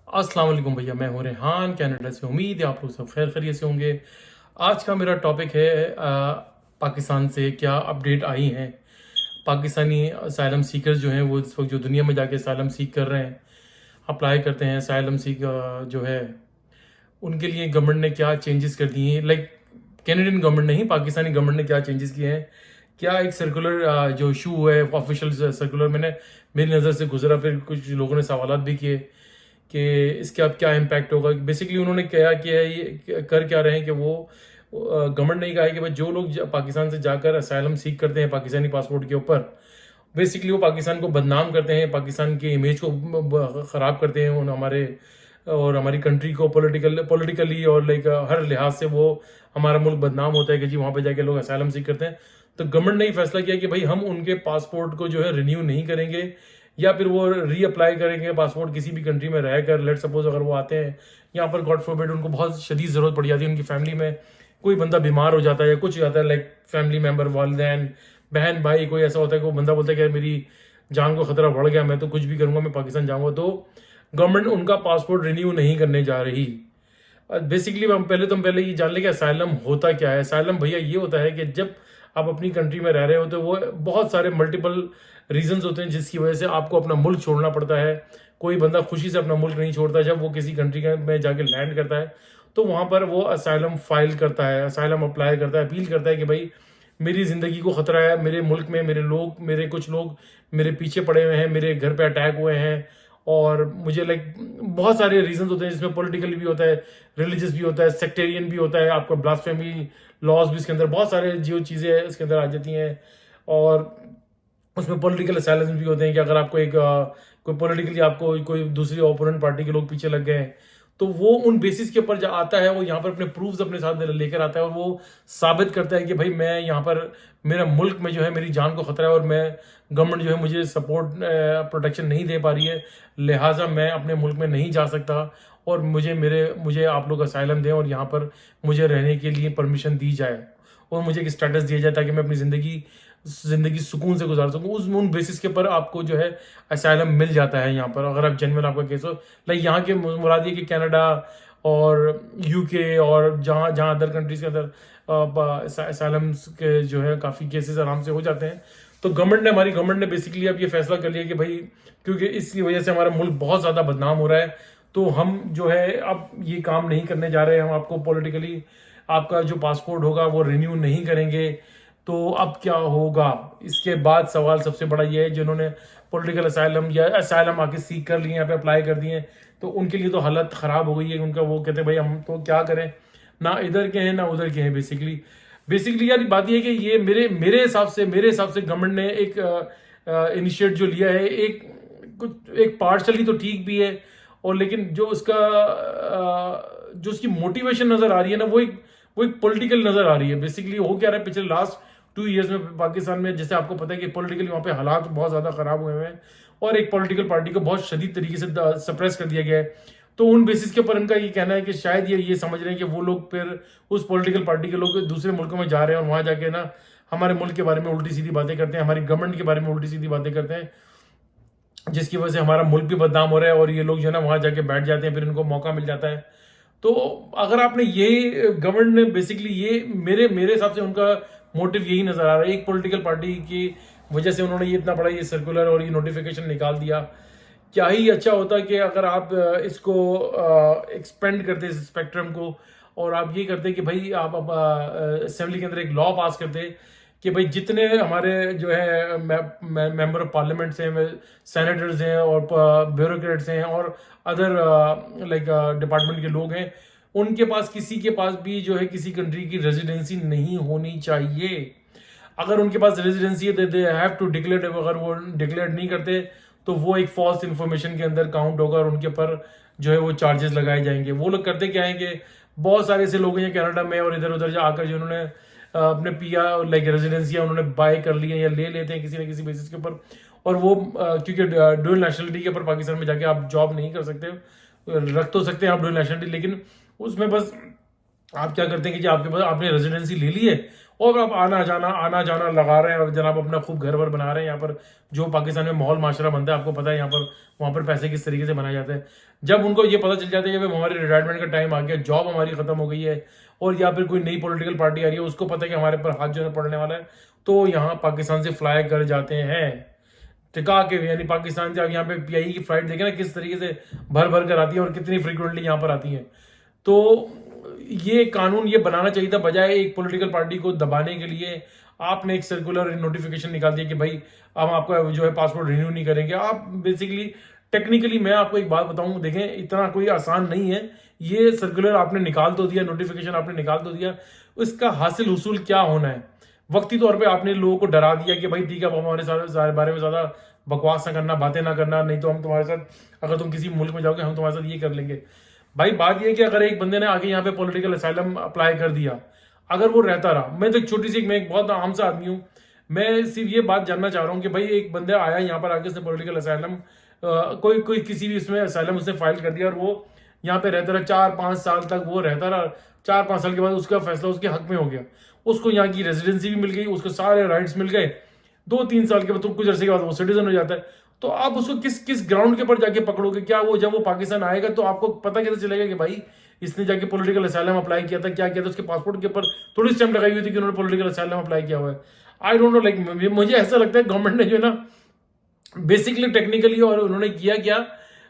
अस्सलाम वालेकुम भैया, मैं हूँ रेहान कनाडा से। उम्मीद है आप लोग सब खैर खैरियत से होंगे। आज का मेरा टॉपिक है पाकिस्तान से क्या अपडेट आई हैं। पाकिस्तानी असाइलम सीकर्स जो हैं वो इस वक्त जो दुनिया में जाके असाइलम सीक कर रहे हैं, अप्लाई करते हैं असाइलम सीक जो है उनके लिए गवर्नमेंट ने क्या चेंजेस कर दिए हैं। लाइक कैनेडियन गवर्नमेंट ने ही, पाकिस्तानी गवर्नमेंट ने क्या चेंजेस किए हैं। क्या एक सर्कुलर जो इशू है ऑफिशियल सर्कुलर मैंने मेरी नज़र से गुजरा, फिर कुछ लोगों ने सवालात भी किए कि इसके अब क्या इम्पैक्ट होगा। बेसिकली उन्होंने क्या किया है, ये कर क्या रहे हैं कि वो गवर्नमेंट ने ही कहा है कि भाई जो लोग पाकिस्तान से जाकर असाइलम सीख करते हैं पाकिस्तानी पासपोर्ट के ऊपर, बेसिकली वो पाकिस्तान को बदनाम करते हैं, पाकिस्तान के इमेज को ख़राब करते हैं हमारी कंट्री को पॉलिटिकली और लाइक हर लिहाज से वो हमारा मुल्क बदनाम होता है कि जी वहाँ पे जाके लोग असाइलम सीख करते हैं। तो गवर्नमेंट ने ही फैसला किया कि भाई हम उनके पासपोर्ट को जो है रिन्यू नहीं करेंगे या फिर वो रीअप्लाई करेंगे पासपोर्ट किसी भी कंट्री में रहकर। लेट सपोज अगर वो आते हैं यहाँ पर, गॉड फॉरबिड उनको बहुत शदीद ज़रूरत पड़ जाती है, उनकी फैमिली में कोई बंदा बीमार हो जाता है या कुछ हो जाता है, लाइक फैमिली मेम्बर, वालिदैन, बहन, भाई, कोई ऐसा होता है कि वो बंदा बोलता है कि मेरी जान को खतरा बढ़ गया, मैं तो कुछ भी करूंगा, मैं पाकिस्तान जाऊंगा, तो गवर्नमेंट उनका पासपोर्ट रिन्यू नहीं करने जा रही। बेसिकली हम पहले ये जान लें कि असाइलम होता क्या है। असाइलम भैया ये होता है कि जब आप अपनी कंट्री में रह रहे हो तो वो बहुत सारे मल्टीपल रीजंस होते हैं जिसकी वजह से आपको अपना मुल्क छोड़ना पड़ता है। कोई बंदा खुशी से अपना मुल्क नहीं छोड़ता। जब वो किसी कंट्री में जाके लैंड करता है तो वहाँ पर वो असाइलम फाइल करता है, असाइलम अप्लाई करता है, अपील करता है कि भाई मेरी ज़िंदगी को ख़तरा है, मेरे मुल्क में कुछ लोग मेरे पीछे पड़े हुए हैं, मेरे घर पे अटैक हुए हैं, और मुझे लाइक बहुत सारे रीजंस होते हैं जिसमें पॉलिटिकल भी होता है, रिलीजियस भी होता है, सेक्टेरियन भी होता है, आपका ब्लास्फेमी लॉज भी इसके अंदर, बहुत सारे जो चीज़ें इसके अंदर आ जाती हैं। और उसमें पॉलिटिकल असाइलम्स भी होते हैं कि अगर आपको कोई पॉलिटिकली आपको कोई दूसरी ओपोनेंट पार्टी के लोग पीछे लग गए हैं तो वो उन बेसिस के ऊपर जो आता है वो यहाँ पर अपने प्रूफ्स अपने साथ लेकर आता है और वो साबित करता है कि भाई मैं यहाँ पर, मेरा मुल्क में जो है मेरी जान को खतरा है और मैं, गवर्नमेंट जो है मुझे सपोर्ट प्रोटेक्शन नहीं दे पा रही है, लिहाजा मैं अपने मुल्क में नहीं जा सकता और मुझे आप लोग असाइलम दें और यहाँ पर मुझे रहने के लिए परमिशन दी जाए और मुझे एक स्टेटस दिया जाए ताकि मैं अपनी ज़िंदगी सुकून से गुजार सकूं। उन बेसिस के ऊपर आपको जो है असाइलम मिल जाता है यहाँ पर, अगर आप जेन्युइन आपका केस हो। लाइक यहाँ के मुराद ये कि कनाडा और यूके और जहाँ जहाँ अदर कंट्रीज के अंदर असाइलम्स के जो है काफ़ी केसेस आराम से हो जाते हैं। तो हमारी गवर्नमेंट ने बेसिकली अब ये फैसला कर लिया कि भाई क्योंकि इसकी वजह से हमारा मुल्क बहुत ज़्यादा बदनाम हो रहा है तो हम जो है अब ये काम नहीं करने जा रहे हैं। हम आपको पॉलिटिकली आपका जो पासपोर्ट होगा वो रिन्यू नहीं करेंगे। तो अब क्या होगा इसके बाद? सवाल सबसे बड़ा ये है, जिन्होंने पॉलिटिकल असाइलम या असाइलम आके सीख कर लिए, यहाँ पे अप्लाई कर दिए, तो उनके लिए तो हालत ख़राब हो गई है उनका। वो कहते हैं भाई हम तो क्या करें, ना इधर के हैं ना उधर के हैं। बेसिकली यार बात ये है कि ये मेरे हिसाब से गवर्नमेंट ने एक इनिशिएट जो लिया है, एक पार्शली तो ठीक भी है, और लेकिन जो उसकी मोटिवेशन नज़र आ रही है ना वो एक पॉलिटिकल नज़र आ रही है। बेसिकली हो क्या रहा है, पिछले लास्ट 2 ईयर्स में पाकिस्तान में, जैसे आपको पता है कि पॉलिटिकली वहाँ पे हालात बहुत ज़्यादा ख़राब हुए हैं और एक पॉलिटिकल पार्टी को बहुत शदीद तरीके से सप्रेस कर दिया गया है। तो उन बेसिस के ऊपर इनका ये कहना है कि शायद ये समझ रहे हैं कि वो लोग फिर उस पॉलिटिकल पार्टी के लोग दूसरे मुल्कों में जा रहे हैं और वहाँ जाके ना हमारे मुल्क के बारे में उल्टी सीधी बातें करते हैं, हमारी गवर्नमेंट के बारे में उल्टी सीधी बातें करते हैं, जिसकी वजह से हमारा मुल्क भी बदनाम हो रहा है और ये लोग जो है ना वहाँ जाके बैठ जाते हैं, फिर इनको मौका मिल जाता है। तो अगर आपने ये गवर्नमेंट ने बेसिकली ये मेरे हिसाब से उनका मोटिव यही नजर आ रहा है, एक पॉलिटिकल पार्टी की वजह से उन्होंने ये इतना बड़ा ये सर्कुलर और ये नोटिफिकेशन निकाल दिया। क्या ही अच्छा होता कि अगर आप इसको एक्सपेंड करते इस स्पेक्ट्रम को और आप ये करते कि भाई आप असेंबली के अंदर एक लॉ पास करते कि भाई जितने हमारे जो है मेंबर ऑफ पार्लियामेंट्स हैं, सेनेटर्स हैं और ब्यूरोक्रेट्स हैं और अदर लाइक डिपार्टमेंट के लोग हैं, उनके पास किसी के पास भी जो है किसी कंट्री की रेजिडेंसी नहीं होनी चाहिए। अगर उनके पास रेजिडेंसी है दे हैव टू डिक्लेयर। अगर वो डिक्लेयर नहीं करते तो वो एक फॉल्स इन्फॉर्मेशन के अंदर काउंट होगा और उनके ऊपर जो है वो चार्जेस लगाए जाएंगे। वो लोग करते क्या है कि बहुत सारे ऐसे लोग हैं कनाडा में और इधर उधर आकर जिन्होंने अपने पीआर लाइक रेजिडेंसियां उन्होंने बाय कर ली हैं या ले लेते हैं किसी न किसी बेसिस के ऊपर, और वो क्योंकि डुअल नेशनलिटी के ऊपर पाकिस्तान में जाके आप जॉब नहीं कर सकते, रख तो सकते हैं आप डुअल नेशनलिटी, लेकिन उसमें बस आप क्या करते हैं कि आपके पास आपने रेजिडेंसी ले ली है और आप आना जाना लगा रहे हैं जनाब, अपना खूब घर वर बना रहे हैं यहाँ पर। जो पाकिस्तान में माहौल माशरा बनता है आपको पता है, यहाँ पर वहाँ पर पैसे किस तरीके से बनाए जाते हैं। जब उनको ये पता चल जाता है कि भाई हमारे रिटायरमेंट का टाइम आ गया, जॉब हमारी खत्म हो गई है, और या फिर कोई नई पॉलिटिकल पार्टी आ रही है, उसको पता है कि हमारे पर हाथ जो है पड़ने वाला है, तो यहाँ पाकिस्तान से फ्लाई कर जाते हैं टिका के। यानी पाकिस्तान से आप यहाँ पे पीआई की फ्लाइट देखें ना किस तरीके से भर भर कर आती है और कितनी फ्रीक्वेंटली यहाँ पर आती है। तो ये कानून ये बनाना चाहिए था, बजाय एक पॉलिटिकल पार्टी को दबाने के लिए आपने एक सर्कुलर नोटिफिकेशन निकाल दिया कि भाई हम आपका जो है पासपोर्ट रिन्यू नहीं करेंगे। आप बेसिकली टेक्निकली मैं आपको एक बात बताऊं, देखें इतना कोई आसान नहीं है। ये सर्कुलर आपने निकाल तो दिया, नोटिफिकेशन आपने निकाल तो दिया, इसका हासिल हुसूल क्या होना है? वक्ती तौर पे आपने लोगों को डरा दिया कि भाई ठीक है, अब हमारे सारे बारे में ज्यादा बकवास ना करना, बातें ना करना, नहीं तो हम तुम्हारे साथ, अगर तुम किसी मुल्क में जाओगे हम तुम्हारे साथ ये कर लेंगे। भाई बात ये है कि अगर एक बंदे ने आगे यहाँ पे पॉलिटिकल असाइलम अप्लाई कर दिया, अगर वो रहता रहा, मैं तो एक छोटी सी, मैं एक बहुत आम सा आदमी हूँ, मैं सिर्फ ये बात जानना चाह रहा हूँ कि भाई एक बंदे आया यहाँ पर आगे, उसने पॉलिटिकल असाइलम कोई कोई किसी भी उसमें असाइलम उसने फाइल कर दिया और वो यहाँ पे रहता रहा 4-5 साल तक, वो रहता रहा। 4-5 साल के बाद उसका फैसला उसके हक में हो गया, उसको यहाँ की रेजिडेंसी भी मिल गई, उसको सारे राइट्स मिल गए। 2-3 साल के बाद तो कुछ अर्से के बाद वो सिटीजन हो जाता है। तो आप उसको किस किस ग्राउंड के ऊपर जाके पकड़ोगे? क्या वो जब वो पाकिस्तान आएगा तो आपको पता कैसे चलेगा कि भाई इसने जाके पॉलिटिकल असाइलम अप्लाई किया था, क्या किया था? उसके पासपोर्ट के ऊपर थोड़ी स्टैम्प लगाई हुई थी कि उन्होंने पॉलिटिकल असाइलम अप्लाई किया हुआ है। आई डोंट नो, लाइक मुझे ऐसा लगता है गवर्नमेंट ने जो है ना बेसिकली टेक्निकली, और उन्होंने किया क्या,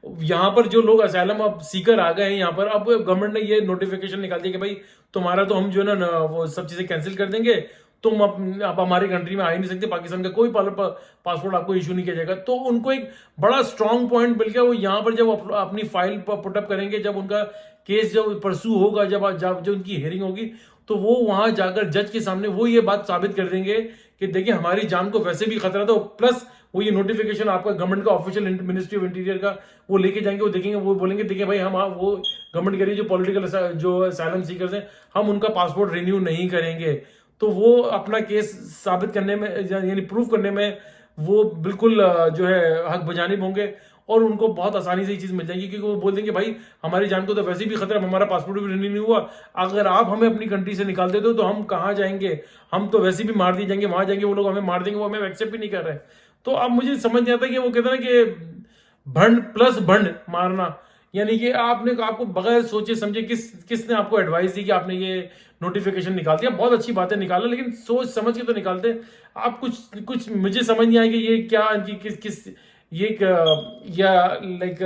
यहाँ पर जो लोग असाइलम अब सीकर आ गए हैं यहाँ पर, अब गवर्नमेंट ने ये नोटिफिकेशन निकाल दिया कि भाई तुम्हारा तो हम जो है ना वो सब चीजें कैंसिल कर देंगे, तुम अब हमारी कंट्री में आ ही नहीं सकते, पाकिस्तान का कोई पासपोर्ट आपको इशू नहीं किया जाएगा। तो उनको एक बड़ा स्ट्रांग पॉइंट मिल गया। वो यहाँ पर जब अपनी फाइल पुटअप करेंगे, जब उनका केस जब परसू होगा, जब उनकी हियरिंग होगी, तो वो वहां जाकर जज के सामने वो ये बात साबित कर देंगे कि देखिए हमारी जान को वैसे भी खतरा था, प्लस वो ये नोटिफिकेशन आपका गवर्नमेंट का ऑफिशियल मिनिस्ट्री ऑफ इंटीरियर का वो लेके जाएंगे, वो देखेंगे, वो बोलेंगे देखिए भाई हम वो गवर्नमेंट कह रही है जो पॉलिटिकल जो असाइलम सीकर्स हैं हम उनका पासपोर्ट रिन्यू नहीं करेंगे। तो वो अपना केस साबित करने में यानी प्रूफ करने में वो बिल्कुल जो है हक बजानिब होंगे, और उनको बहुत आसानी से ये चीज मिल जाएगी, क्योंकि वो बोल देंगे भाई हमारी जान को तो वैसे भी खतरा, हमारा पासपोर्ट भी रिन्यू नहीं हुआ, अगर आप हमें अपनी कंट्री से निकाल देते हो तो हम कहाँ जाएंगे, हम तो वैसे भी मार दिए जाएंगे, वहां जाएंगे वो लोग हमें मार देंगे, वो हमें एक्सेप्ट भी नहीं कर रहे। तो अब मुझे समझ नहीं आता कि वो कहते हैं ना कि भंड प्लस भंड मारना, यानी कि आपको बगैर सोचे समझे किसने आपको एडवाइस दी कि आपने ये नोटिफिकेशन निकाल दिया। बहुत अच्छी बात है निकाला, लेकिन सोच समझ के तो निकालते। आप कुछ मुझे समझ नहीं आया कि ये क्या किस ये या लाइक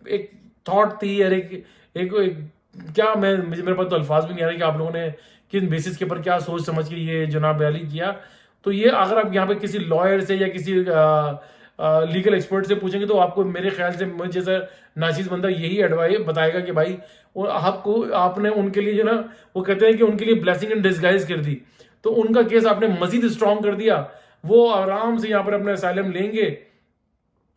एक थॉट थी, या एक क्या, मेरे पास तो अल्फाज भी नहीं आ रहे कि आप लोगों ने किन बेसिस के ऊपर क्या सोच समझ के ये जनाब बयाली किया। तो ये अगर आप यहाँ पे किसी लॉयर से या किसी लीगल एक्सपर्ट से पूछेंगे तो आपको मेरे ख्याल से मुझे जैसा नाचीज बंदा यही एडवाइस बताएगा कि भाई वो आपने उनके लिए जो ना, वो कहते हैं कि उनके लिए ब्लेसिंग इन डिस्गाइज कर दी, तो उनका केस आपने मजीद स्ट्रॉन्ग कर दिया। वो आराम से यहाँ पर अपने असाइलम लेंगे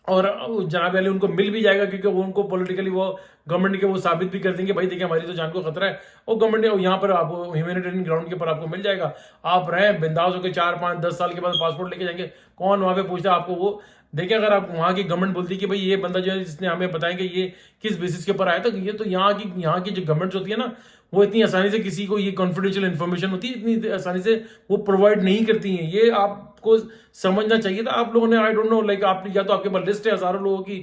और जनाब अली उनको मिल भी जाएगा, क्योंकि वो उनको पॉलिटिकली वो गवर्नमेंट के वो साबित भी कर देंगे भाई देखिए हमारी तो जान को खतरा है, और गवर्नमेंट यहाँ पर आपको ह्यूमैनिटेरियन ग्राउंड के ऊपर आपको मिल जाएगा। आप रहें बिंदास होकर 4-5-10 साल के बाद पासपोर्ट लेके जाएंगे, कौन वहां पे पूछता है आपको? वो देखिए अगर आप वहां की गवर्नमेंट बोलती कि भाई ये बंदा जो है जिसने हमें बताया कि ये किस बेसिस के ऊपर आया था, ये तो यहाँ की जो गवर्नमेंट होती है ना, वो इतनी आसानी से किसी को ये कॉन्फिडेंशियल इन्फॉर्मेशन होती है, इतनी आसानी से वो प्रोवाइड नहीं करती हैं। ये आपको समझना चाहिए था आप लोगों ने। आई डोंट नो, लाइक आप या तो आपके पास लिस्ट है हजारों लोगों की,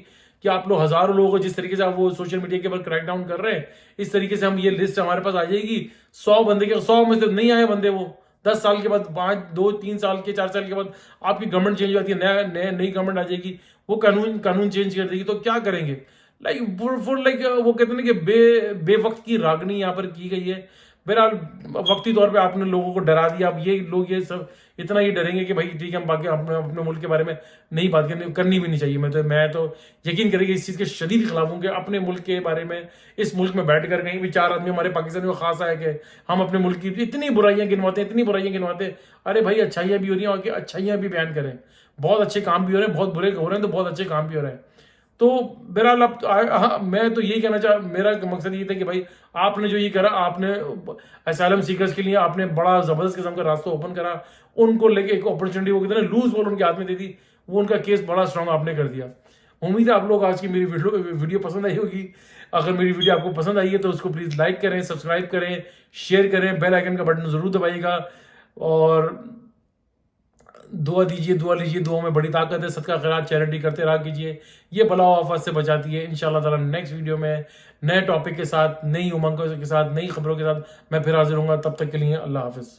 कि आप लोग हजारों लोगों को जिस तरीके से आप वो सोशल मीडिया के ऊपर क्रैक डाउन कर रहे हैं, इस तरीके से हम ये लिस्ट हमारे पास आ जाएगी 100 बंदे के, 100 में से नहीं आए बंदे, वो 10 साल के बाद 5-2-3 साल के 4 साल के बाद आपकी गवर्नमेंट चेंज हो जाती है, नई गवर्नमेंट आ जाएगी, वो कानून चेंज कर देगी, तो क्या करेंगे? लाइक वो कहते हैं ना कि बेवक्त की रागनी यहाँ पर की गई है। बहरहाल वक्ती तौर पे आपने लोगों को डरा दिया। अब ये लोग ये सब इतना ही डरेंगे कि भाई ठीक है हम बाकी अपने मुल्क के बारे में नहीं बात करनी भी नहीं चाहिए। मैं तो यकीन करेंगे इस चीज़ के शदीद खिलाफ हूँ कि अपने मुल्क के बारे में, इस मुल्क में बैठ कर कहीं भी 4 आदमी हमारे पाकिस्तान में खास आया कि हम अपने मुल्क की इतनी बुराइयां गिनवाते। अरे भाई अच्छाइयाँ भी हो रही हैं और अच्छाइयाँ भी बयान करें, बहुत अच्छे काम भी हो रहे हैं, बहुत बुरे हो रहे हैं तो बहुत अच्छे काम भी हो रहे हैं। तो बहरहाल अब मैं तो यही कहना मेरा मकसद ये था कि भाई आपने जो ये करा, आपने असाइलम सीकर्स के लिए आपने बड़ा जबरदस्त किस्म का रास्ता ओपन करा, उनको लेके एक अपॉर्चुनिटी वो कितना लूज बॉल उनके हाथ में दे दी, वो उनका केस बड़ा स्ट्रांग आपने कर दिया। उम्मीद है आप लोग आज की मेरी वीडियो पसंद आई होगी। अगर मेरी वीडियो आपको पसंद आई है तो उसको प्लीज लाइक करें, सब्सक्राइब करें, शेयर करें, बेल आइकन का बटन जरूर दबाइएगा। और दुआ दीजिए, दुआ लीजिए, दुआ में बड़ी ताकत है। सदका खैरात चैरिटी करते रहा कीजिए, ये बला आफत से बचाती है। इंशाअल्लाह ताला नेक्स्ट वीडियो में नए टॉपिक के साथ, नई उमंगों के साथ, नई खबरों के साथ मैं फिर हाजिर हूँगा। तब तक के लिए अल्लाह हाफिज़।